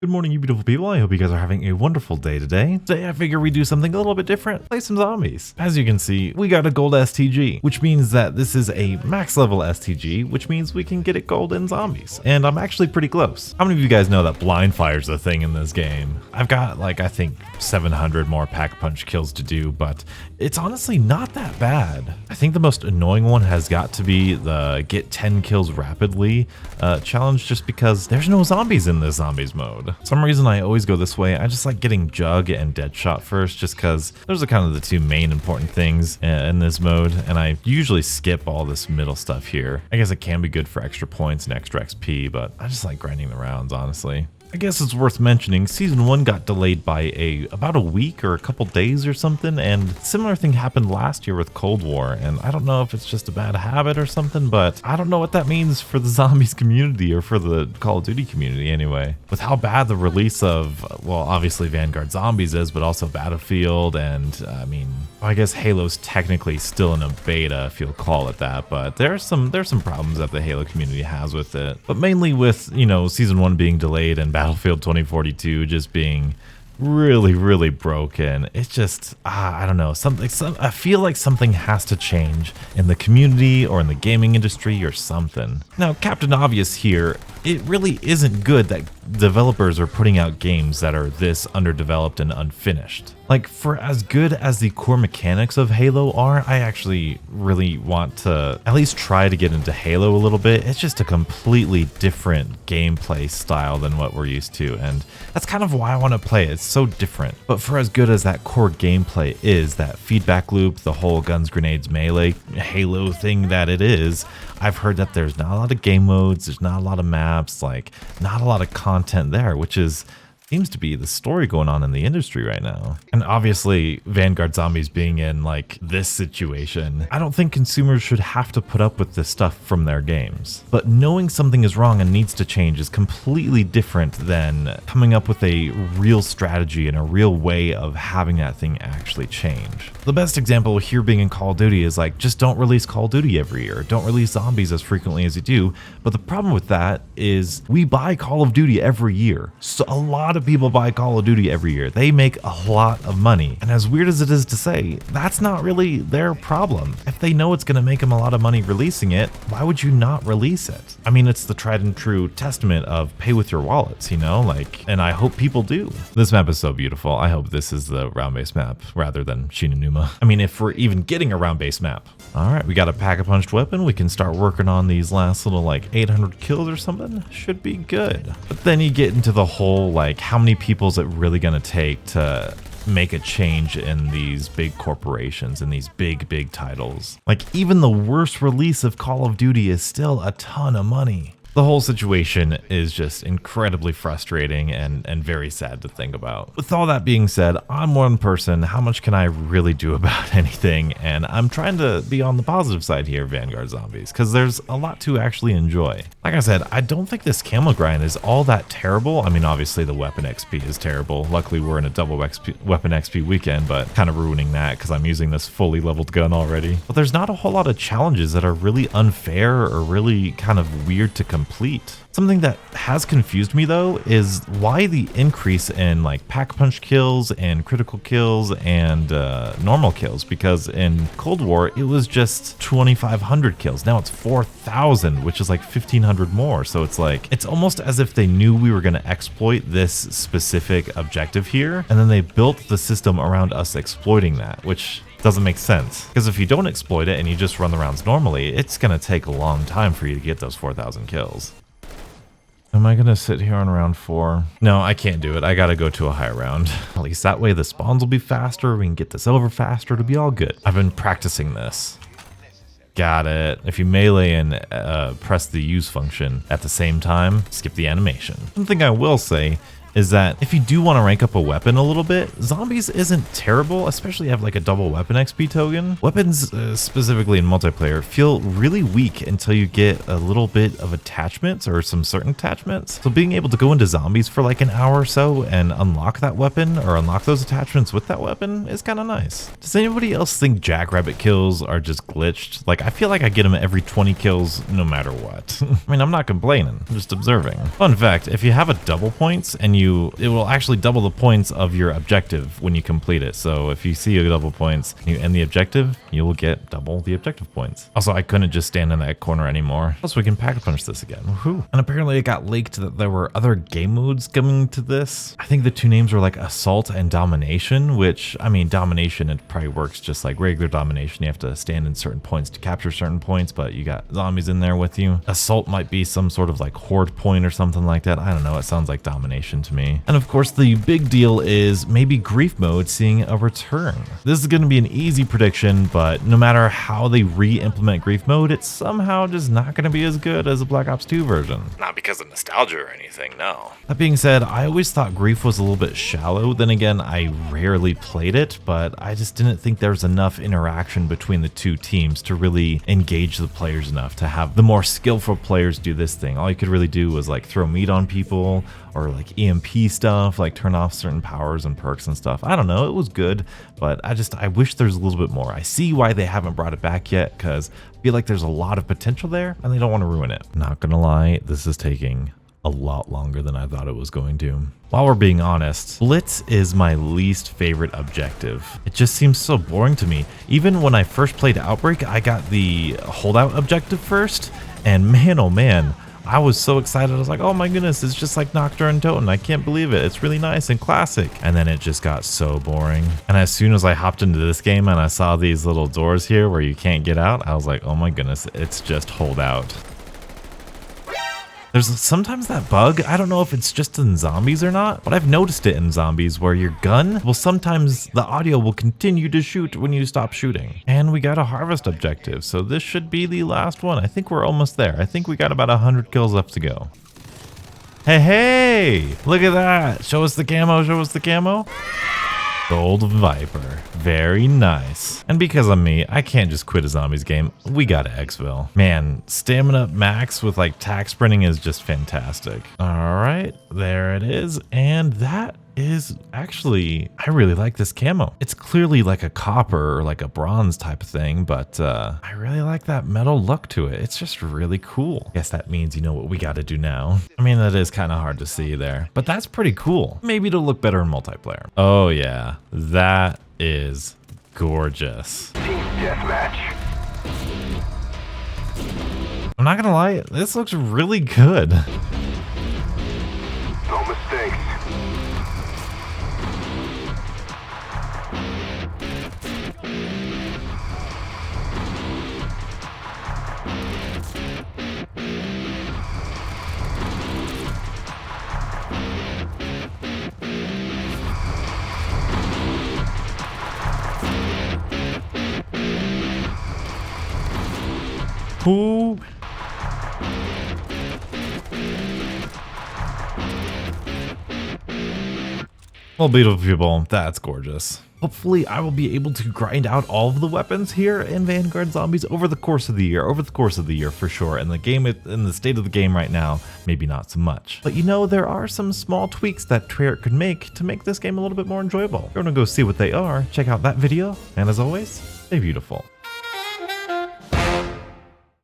Good morning, you beautiful people. I hope you guys are having a wonderful day today. Today, I figure we do something a little bit different. Play some zombies. As you can see, we got a gold STG, which means that this is a max level STG, which means we can get it gold in zombies. And I'm actually pretty close. How many of you guys know that blind fire's a thing in this game? I've got like, I think 700 more pack punch kills to do, but it's honestly not that bad. I think the most annoying one has got to be the get 10 kills rapidly challenge, just because there's no zombies in this zombies mode. Some reason I always go this way. I just like getting Jug and Deadshot first, just because those are kind of the two main important things in this mode, and I usually skip all this middle stuff here. I guess it can be good for extra points and extra XP, but I just like grinding the rounds, honestly. I guess it's worth mentioning, Season 1 got delayed by about a week or a couple days or something, and similar thing happened last year with Cold War, and I don't know if it's just a bad habit or something, but I don't know what that means for the zombies community or for the Call of Duty community anyway. With how bad the release of, well, obviously Vanguard Zombies is, but also Battlefield, and I mean, I guess Halo's technically still in a beta, if you'll call it that, but there's some problems that the Halo community has with it. But mainly with, you know, Season 1 being delayed and Battlefield 2042 just being really broken. It's just, I don't know, I feel like something has to change in the community or in the gaming industry or something. Now, Captain Obvious here, it really isn't good that developers are putting out games that are this underdeveloped and unfinished. Like, for as good as the core mechanics of Halo are, I actually really want to at least try to get into Halo a little bit. It's just a completely different gameplay style than what we're used to, and that's kind of why I want to play it. It's so different. But for as good as that core gameplay is, that feedback loop, the whole guns, grenades, melee Halo thing that it is, I've heard that there's not a lot of game modes, there's not a lot of maps, like not a lot of content there, which seems to be the story going on in the industry right now. And obviously, Vanguard Zombies being in like this situation, I don't think consumers should have to put up with this stuff from their games. But knowing something is wrong and needs to change is completely different than coming up with a real strategy and a real way of having that thing actually change. The best example here being in Call of Duty is like, just don't release Call of Duty every year. Don't release zombies as frequently as you do. But the problem with that is we buy Call of Duty every year. So a lot of people buy Call of Duty every year. They make a lot of money. And as weird as it is to say, that's not really their problem. If they know it's going to make them a lot of money releasing it, why would you not release it? I mean, it's the tried and true testament of pay with your wallets, you know, like, and I hope people do. This map is so beautiful. I hope this is the round-based map rather than Shinonuma. I mean, if we're even getting a round-based map. All right, we got a pack-a-punched weapon. We can start working on these last little like 800 kills or something. Should be good. But then you get into the whole like, how many people is it really going to take to make a change in these big corporations and these big titles? Like, even the worst release of Call of Duty is still a ton of money. The whole situation is just incredibly frustrating and very sad to think about. With all that being said, I'm one person. How much can I really do about anything? And I'm trying to be on the positive side here, Vanguard Zombies, because there's a lot to actually enjoy. Like I said, I don't think this camo grind is all that terrible. I mean, obviously the weapon XP is terrible. Luckily, we're in a double weapon XP weekend, but kind of ruining that because I'm using this fully leveled gun already. But there's not a whole lot of challenges that are really unfair or really kind of weird to complete. Something that has confused me though is why the increase in like pack punch kills and critical kills and normal kills, because in Cold War it was just 2,500 kills. Now it's 4,000, which is like 1,500 more. So it's like, it's almost as if they knew we were going to exploit this specific objective here, and then they built the system around us exploiting that, which doesn't make sense. Because if you don't exploit it and you just run the rounds normally, it's going to take a long time for you to get those 4,000 kills. Am I going to sit here on round 4? No, I can't do it. I got to go to a high round. At least that way the spawns will be faster. We can get this over faster. It'll be all good. I've been practicing this. Got it. If you melee and press the use function at the same time, skip the animation. One thing I will say is that if you do want to rank up a weapon a little bit, zombies isn't terrible, especially have like a double weapon XP token. Weapons, specifically in multiplayer, feel really weak until you get a little bit of attachments or some certain attachments. So being able to go into zombies for like an hour or so and unlock that weapon or unlock those attachments with that weapon is kind of nice. Does anybody else think jackrabbit kills are just glitched? Like, I feel like I get them every 20 kills no matter what. I mean, I'm not complaining, I'm just observing. Fun fact, if you have a double points and you it will actually double the points of your objective when you complete it. So if you see a double points and you end the objective, you will get double the objective points. Also, I couldn't just stand in that corner anymore. Also, we can pack punch this again. Woohoo. And apparently it got leaked that there were other game modes coming to this. I think the two names were like Assault and Domination, which, I mean, Domination, it probably works just like regular Domination. You have to stand in certain points to capture certain points, but you got zombies in there with you. Assault might be some sort of like horde point or something like that. I don't know. It sounds like Domination to me. And of course, the big deal is maybe grief mode seeing a return. This is going to be an easy prediction, but no matter how they re-implement grief mode, it's somehow just not going to be as good as the Black Ops 2 version. Not because of nostalgia or anything, no. That being said, I always thought grief was a little bit shallow. Then again, I rarely played it, but I just didn't think there was enough interaction between the two teams to really engage the players enough to have the more skillful players do this thing. All you could really do was like throw meat on people or like EMP stuff, like turn off certain powers and perks and stuff. I don't know, it was good, but I wish there's a little bit more. I see why they haven't brought it back yet, because I feel like there's a lot of potential there and they don't want to ruin it. Not gonna lie, this is taking a lot longer than I thought it was going to. While we're being honest, Blitz is my least favorite objective. It just seems so boring to me. Even when I first played Outbreak, I got the holdout objective first, and man, oh man, I was so excited. I was like, oh my goodness, it's just like Nocturne Totem. I can't believe it. It's really nice and classic. And then it just got so boring. And as soon as I hopped into this game and I saw these little doors here where you can't get out, I was like, oh my goodness, it's just holdout. There's sometimes that bug, I don't know if it's just in zombies or not, but I've noticed it in zombies where your gun will sometimes, the audio will continue to shoot when you stop shooting. And we got a harvest objective, so this should be the last one. I think we're almost there. I think we got about 100 kills left to go. Hey, hey, look at that. Show us the camo, show us the camo. Gold Viper, very nice. And because of me, I can't just quit a zombies game. We gotta exfil. Man, stamina max with like tack sprinting is just fantastic. All right, there it is. And that is actually, I really like this camo. It's clearly like a copper or like a bronze type of thing, but I really like that metal look to it. It's just really cool. Guess that means you know what we gotta do now. I mean, that is kind of hard to see there, but that's pretty cool. Maybe it'll look better in multiplayer. Oh yeah, that is gorgeous. Team deathmatch. I'm not gonna lie, this looks really good. No mistakes. Ooh. Well, beautiful people, that's gorgeous. Hopefully I will be able to grind out all of the weapons here in Vanguard Zombies over the course of the year, for sure. And the game, in the state of the game right now, maybe not so much. But you know, there are some small tweaks that Treyarch could make to make this game a little bit more enjoyable. We're gonna go see what they are, check out that video, and as always, stay beautiful.